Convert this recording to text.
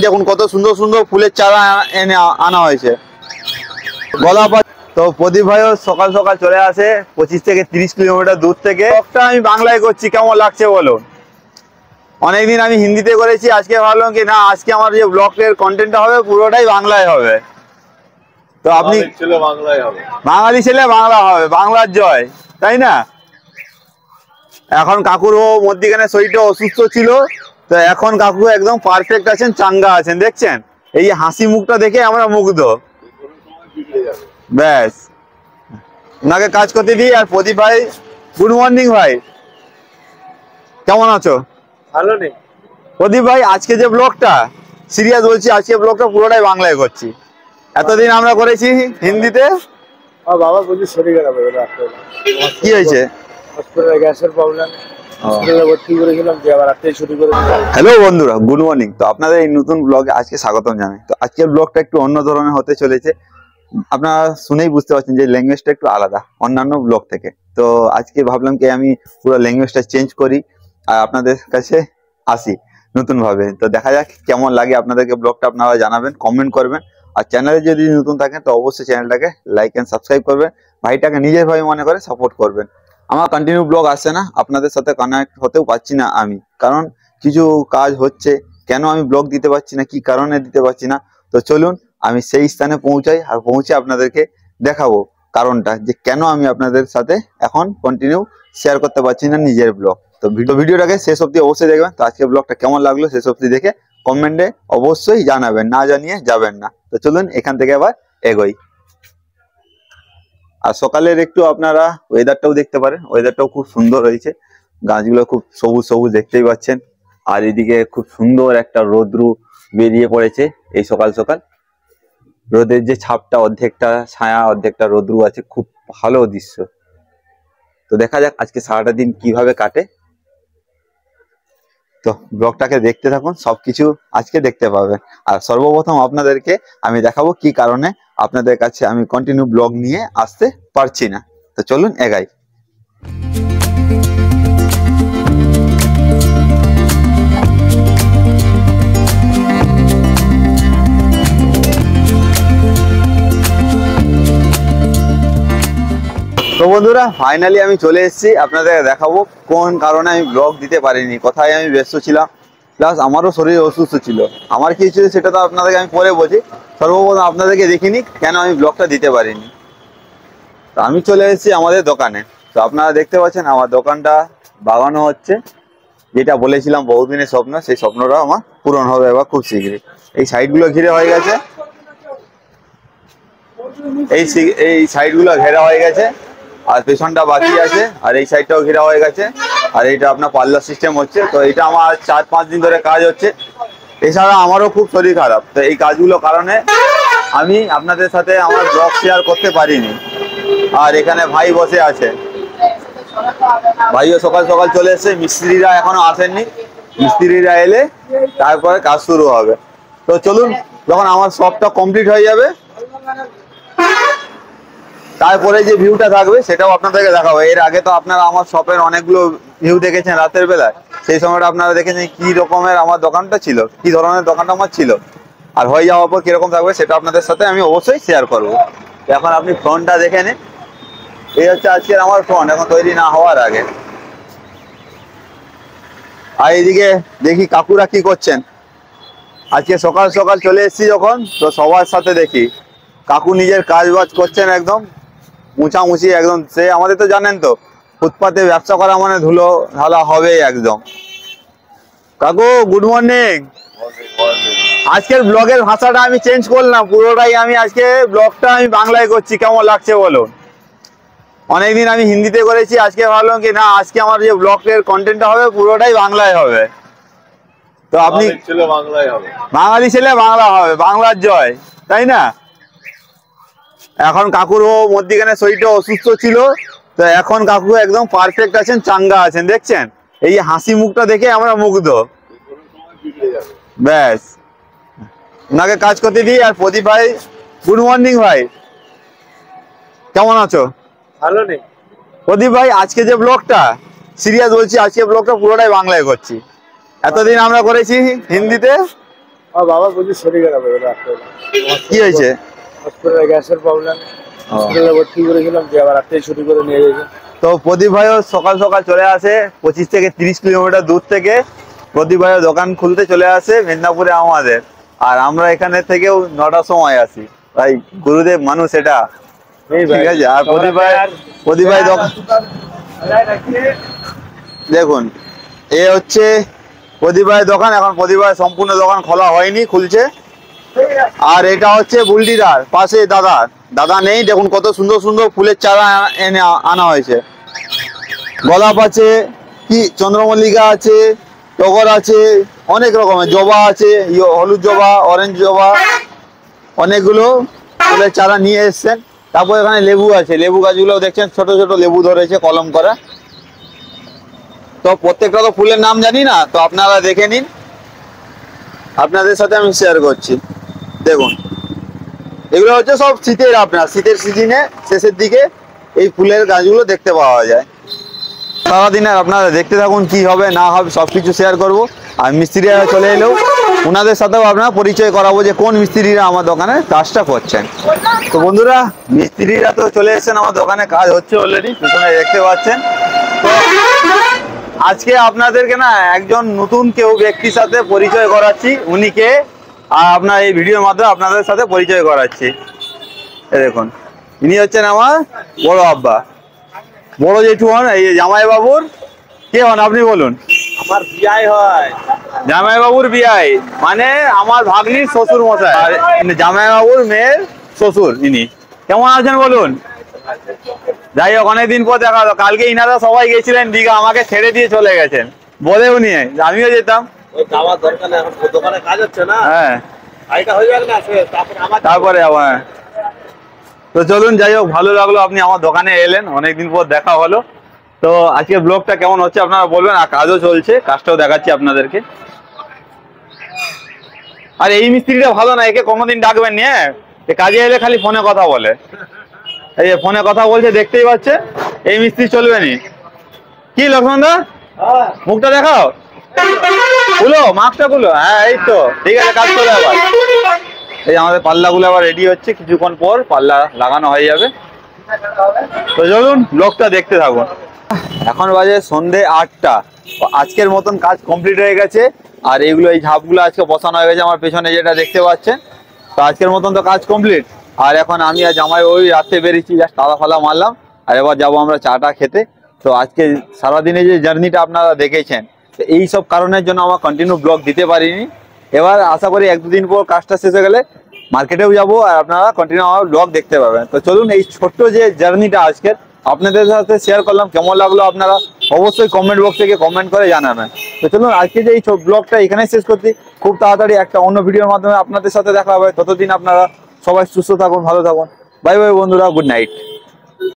দেখুন কত সুন্দর সুন্দর ফুলের চারা এনে আনা হয়েছে। গোলাপ। তো প্রদীপ ভাইও সকাল সকাল চলে আসে 25 থেকে 30 কিলোমিটার দূর থেকে। ব্লগটা আমি বাংলায় করছি, কেমন লাগছে বলুন। অনেকদিন আমি হিন্দিতে করেছি, আজকে ভাবলাম কি না, আজকে আমার যে ব্লগের কন্টেন্টটা হবে পুরোটাই বাংলায় হবে। তো আপনি বাঙালি ছেলে বাংলা হবে, বাংলার জয়, তাই না? এখন কাকুর মধ্যিখানে শরীরটা অসুস্থ ছিল, তো এখন কাকু একদম পারফেক্ট আছেন, চাঙ্গা আছেন, দেখছেন এই হাসি মুখটা দেখে আমরা মুগ্ধ। ব্যাস, ওনাকে কাজ করতে দিই। আর প্রদীপ ভাই, গুড মর্নিং ভাই, কেমন আছো? ভালো নেই প্রদীপ ভাই, আজকে যে ব্লগটা, সিরিয়াস বলছি, আজকে ব্লগটা পুরোটাই বাংলায় করছি। এতদিন আমরা করেছি হিন্দিতে। বাবা বলছি শরীর খারাপ হয়ে গেল। কি হয়েছে? হসপিটালে গ্যাসের প্রবলেম, হসপিটালে ভর্তি করেছিলাম, দিয়ে আবার রাতেই ছুটি করে দিলাম। হ্যালো বন্ধুরা, গুড মর্নিং। তো আপনাদের এই নতুন ব্লগে আজকে স্বাগতম জানাই। তো আজকের ব্লগটা একটু অন্য ধরনের হতে চলেছে। আপনারা শুনেই বুঝতে পারছেন যে ল্যাঙ্গুয়েজটা একটু আলাদা অন্যান্য ব্লগ থেকে। তো আজকে ভাবলাম কি আমি পুরো ল্যাঙ্গুয়েজটা চেঞ্জ করি আর আপনাদের কাছে আসি নতুন ভাবে। তো দেখা যাক কেমন লাগে আপনাদেরকে ব্লগটা, আপনারা জানাবেন, কমেন্ট করবেন। আর চ্যানেলে যদি নতুন থাকেন তো অবশ্যই চ্যানেলটাকে লাইক এন্ড সাবস্ক্রাইব করবেন, ভাইটাকে নিজের ভাই মনে করে সাপোর্ট করবেন। আমার কন্টিনিউ ব্লগ আসছে না, আপনাদের সাথে কানেক্ট হতেও পারছি না আমি, কারণ কিছু কাজ হচ্ছে। কেন আমি ব্লগ দিতে পারছি না, কি কারণে দিতে পারছি না, তো চলুন আমি সেই স্থানে পৌঁছাই আর পৌঁছে আপনাদেরকে দেখাবো কারণটা, যে কেন আমি আপনাদের সাথে এখন কন্টিনিউ শেয়ার করতে পারছি না নিজের ব্লগ। তো ভিডিওটাকে শেষ অবধি অবশ্যই দেখবেন। তো আজকে ব্লগটা কেমন লাগলো শেষ অবধি দেখে কমেন্টে অবশ্যই জানাবেন, না জানিয়ে যাবেন না। তো চলুন এখান থেকে আবার এগোই। আর সকালের একটু আপনারা ওয়েদারটাও দেখতে পারেন, ওয়েদারটাও খুব সুন্দর হয়েছে, গাছগুলো খুব সবুজ সবুজ দেখতেই পাচ্ছেন। আর এদিকে খুব সুন্দর একটা রোদ্রু বেরিয়ে পড়েছে এই সকাল সকাল। রোদের যে ছাপটা, অর্ধেকটা ছায়া অর্ধেকটা রোদ্রু আছে, খুব ভালো দৃশ্য। তো দেখা যাক আজকে সারাটা দিন কিভাবে কাটে। তো ব্লগটাকে দেখতে থাকুন, সবকিছু আজকে দেখতে পাবেন। আর সর্বপ্রথম আপনাদেরকে আমি দেখাবো কি কারণে আপনাদের কাছে আমি কন্টিনিউ ব্লগ নিয়ে আসতে পারছি না। তো চলুন এগাই। তো বন্ধুরা, ফাইনালি আমি চলে এসেছি, আপনাদের দেখাবো কোন কারণে আমি ব্লগ দিতে পারিনি, কোথায় আমি ব্যস্ত ছিলাম, প্লাস আমারও শরীর অসুস্থ ছিল। আমার কি ছিল সেটা তো আপনাদেরকে আমি পরে বলছি, সর্বপ্রথম আপনাদেরকে দেখিনি কেন আমি ব্লগটা দিতে পারিনি। তো আমি চলে এসেছি আমাদের দোকানে। তো আপনারা দেখতে পাচ্ছেন আমার দোকানটা বাগানো হচ্ছে, যেটা বলেছিলাম বহুদিনের স্বপ্ন, সেই স্বপ্নটা আমার পূরণ হবে এবার খুব শীঘ্রই। এই সাইডগুলো ঘিরে হয়ে গেছে, এই সাইডগুলো ঘেরা হয়ে গেছে, আর পেছনটা বাকি আছে, আর এই সাইডটাও ঘেরা হয়ে গেছে। আর এইটা আপনার পার্লার সিস্টেম হচ্ছে। তো এটা আমার 4-5 দিন ধরে কাজ হচ্ছে। এছাড়া আমারও খুব শরীর খারাপ, তো এই কাজগুলোর কারণে আমি আপনাদের সাথে আমার ব্লগ শেয়ার করতে পারিনি। আর এখানে ভাই বসে আছে, ভাইও সকাল সকাল চলে এসেছে, মিস্ত্রিরা এখনো আসেননি, মিস্ত্রিরা এলে তারপরে কাজ শুরু হবে। তো চলুন, যখন আমার সবটা কমপ্লিট হয়ে যাবে তারপরে যে ভিউটা থাকবে সেটাও আপনাদেরকে দেখাবো। এর আগে তো আপনারা আমার শপের অনেকগুলো ভিউ দেখেছেন রাতের বেলায়, সেই সময়টা আপনারা দেখেছেন কি রকমের আমার দোকানটা ছিল, কি ধরনের দোকানটা আমার ছিল। আর হয়ে যাওয়ার পর কিরকম থাকবে সেটা আপনাদের সাথে আমি অবশ্যই শেয়ার করবো। এখন আপনি ফ্রন্টটা দেখে নিন, এই হচ্ছে আজকের আমার ফ্রন্ট এখন তৈরি না হওয়ার আগে। আর এইদিকে দেখি কাকুরা কি করছেন। আজকে সকাল সকাল চলে এসেছি যখন, তো সবার সাথে দেখি কাকু নিজের কাজ বাজ করছেন, একদম মুছামুছি একদম। সে আমাদের তো জানেন তো, ফুটপাতে ব্যবসা করা মানে ধুলো ঢালা হবেই একদম। কাকু গুড মর্নিং। আজকের ব্লগের ভাষাটা আমি চেঞ্জ করলাম, পুরোটাই আমি আজকে ব্লগটা আমি বাংলায় করছি, কেমন লাগছে বলুন। অনেকদিন আমি হিন্দিতে করেছি, আজকে ভাবলাম কি না, আজকে আমার যে ব্লগের কন্টেন্টটা হবে পুরোটাই বাংলায় হবে। তো আপনি বাঙালি ছেলে বাংলা হবে, বাংলার জয়, তাই না? এখন কাকুর মধ্যিখানে শরীরটা অসুস্থ ছিল, তো এখন কাকু একদম পারফেক্ট আছেন, চাঙ্গা আছেন, দেখছেন এই হাসি মুখটা দেখে আমরা মুগ্ধ। ব্যাস, ওনাকে কাজ করতে দিই। আর প্রদীপ ভাই, গুড মর্নিং ভাই, কেমন আছো? ভালো নেই প্রদীপ ভাই, আজকে যে ব্লগটা, সিরিয়াস বলছি, আজকে ব্লগটা পুরোটাই বাংলায় করছি। এতদিন আমরা করেছি হিন্দিতে, আমার বাবা প্রচুর শরীর খারাপ হয়ে গেল রাত্রেবেলা। কি হয়েছে? হসপিটালে গ্যাসের প্রবলেম, হসপিটালে ভর্তি করেছিলাম, দিয়ে আবার রাত্রে ছুটি করে নিয়ে গেছে। তো প্রদীপ ভাইও সকাল সকাল চলে আসে 25 থেকে 30 কিলোমিটার দূর থেকে প্রদীপ ভাইয়ের দোকান খুলতে চলে আসে মেদিনীপুরে আমাদের। আর আমরা এখানে থেকেও 9টার সময় আসি। তাই গুরুদেব মানুষ এটা, ঠিক আছে। আর প্রদীপ ভাই দোকান দেখুন, এ হচ্ছে প্রদীপ ভাইয়ের দোকান। এখন প্রদীপ ভাইয়ের সম্পূর্ণ দোকান খোলা হয়নি, খুলছে। আর এটা হচ্ছে বুলটিদার পাশে দাদা নেই। দেখুন কত সুন্দর সুন্দর ফুলের চারা এনে আনা হয়েছে। গোলাপ আছে, কি চন্দ্রমল্লিকা আছে, টগর আছে, অনেক রকমের জবা আছে, হলুদ জবা, অরেঞ্জ জবা, অনেকগুলো ফুলের চারা নিয়ে এসছেন। তারপর এখানে লেবু আছে, লেবু গাছগুলো দেখছেন ছোট ছোট লেবু ধরেছে কলম করা। তো প্রত্যেকটা তো ফুলের নাম জানি না, তো আপনারা দেখে নিন, আপনাদের সাথে আমি শেয়ার করছি। দেখুন এগুলো হচ্ছে সব শীতের, আপনার শীতের সিজনে শেষের দিকে এই ফুলের গাছগুলো দেখতে পাওয়া যায়। সারাদিন আর আপনারা দেখতে থাকুন, কি হবে না হবে সবকিছু শেয়ার করব। আর মিস্ত্রিরা চলে এলেও ওনাদের সাথেও আপনারা পরিচয় করাবো যে কোন মিস্ত্রিরা আমার দোকানে কাজটা করছেন। তো বন্ধুরা, মিস্ত্রিরা তো চলে এসেছেন আমার দোকানে, কাজ হচ্ছে অলরেডি, পিছনে দেখতে পাচ্ছেন। তো আজকে আপনাদেরকে না একজন নতুন কেউ ব্যক্তির সাথে পরিচয় করাচ্ছি। উনি কে, আর আপনার এই ভিডিওর মাধ্যমে আপনাদের সাথে পরিচয় করাচ্ছি। দেখুন, ইনি হচ্ছেন আমার বড় আব্বা, বড় জেঠু হন। এই জামাই বাবুর কে হন আপনি বলুন? আমার বিয়ে হয়। জামাই বাবুর বিয়াই মানে আমার ভাগ্নির শ্বশুর মশাই, আর জামাই বাবুর মেয়ের শ্বশুর ইনি। কেমন আছেন বলুন? যাই হোক, অনেকদিন পর দেখা হলো। কালকে ইনারা সবাই গেছিলেন দীঘা, আমাকে ছেড়ে দিয়ে চলে গেছেন, বলেও নিয়ে আমিও যেতাম। যাওয়ার দরকার নেই, এখন দোকানে কাজ হচ্ছে না। হ্যাঁ, এটা হয়ে যাবে না, তারপরে আবার। তো চলুন, যাই হোক, ভালো লাগলো আপনি আমার দোকানে এলেন, অনেকদিন পর দেখা হলো। তো আজকে ব্লগটা কেমন হচ্ছে আপনারা বলবেন। আর কাজও চলছে, কাজটাও দেখাচ্ছি আপনাদেরকে। আর এই মিস্ত্রিটা ভালো না, একে কোনোদিন ডাকবেন নি। হ্যাঁ, কাজে এলে খালি ফোনে কথা বলে, এই যে ফোনে কথা বলছে দেখতেই পাচ্ছে। এই মিস্ত্রি চলবে নি। কি লক্ষ্মণ দা, মুখটা দেখাও, খুলো মাস্কটা খুলো। হ্যাঁ, এই তো ঠিক আছে, কাজ চলে। আবার এই আমাদের পাল্লাগুলো আবার রেডি হচ্ছে, কিছুক্ষণ পর পাল্লা লাগানো হয়ে যাবে। তো চলুন ব্লগটা দেখতে থাকুন। এখন বাজে সন্ধে 8টা। আজকের মতন কাজ কমপ্লিট হয়ে গেছে। আর এইগুলো, এই ঝাপগুলো আজকে বসানো হয়ে গেছে আমার পেছনে যেটা দেখতে পাচ্ছেন। তো আজকের মতন তো কাজ কমপ্লিট। আর এখন আমি আর জামাই ওই রাস্তায় বেরিয়েছি, জাস্ট তালা ফালা মারলাম। আর এবার যাবো আমরা চাটা খেতে। তো আজকে সারাদিনে যে জার্নিটা আপনারা দেখেছেন, এই সব কারণের জন্য আমার কন্টিনিউ ব্লগ দিতে পারিনি। এবার আশা করি 1-2 দিন পর কাজটা শেষ হয়ে গেলে মার্কেটেও যাবো, আর আপনারা কন্টিনিউ আমার ব্লগ দেখতে পাবেন। তো চলুন, এই ছোট্ট যে জার্নিটা আজকের আপনাদের সাথে শেয়ার করলাম, কেমন লাগলো আপনারা অবশ্যই কমেন্ট বক্স থেকে কমেন্ট করে জানাবেন। তো চলুন, আজকে যে এই ব্লগটা এখানেই শেষ করছি। খুব তাড়াতাড়ি একটা অন্য ভিডিওর মাধ্যমে আপনাদের সাথে দেখা হবে। ততদিন আপনারা সবাই সুস্থ থাকুন, ভালো থাকুন। বাই বাই বন্ধুরা, গুড নাইট।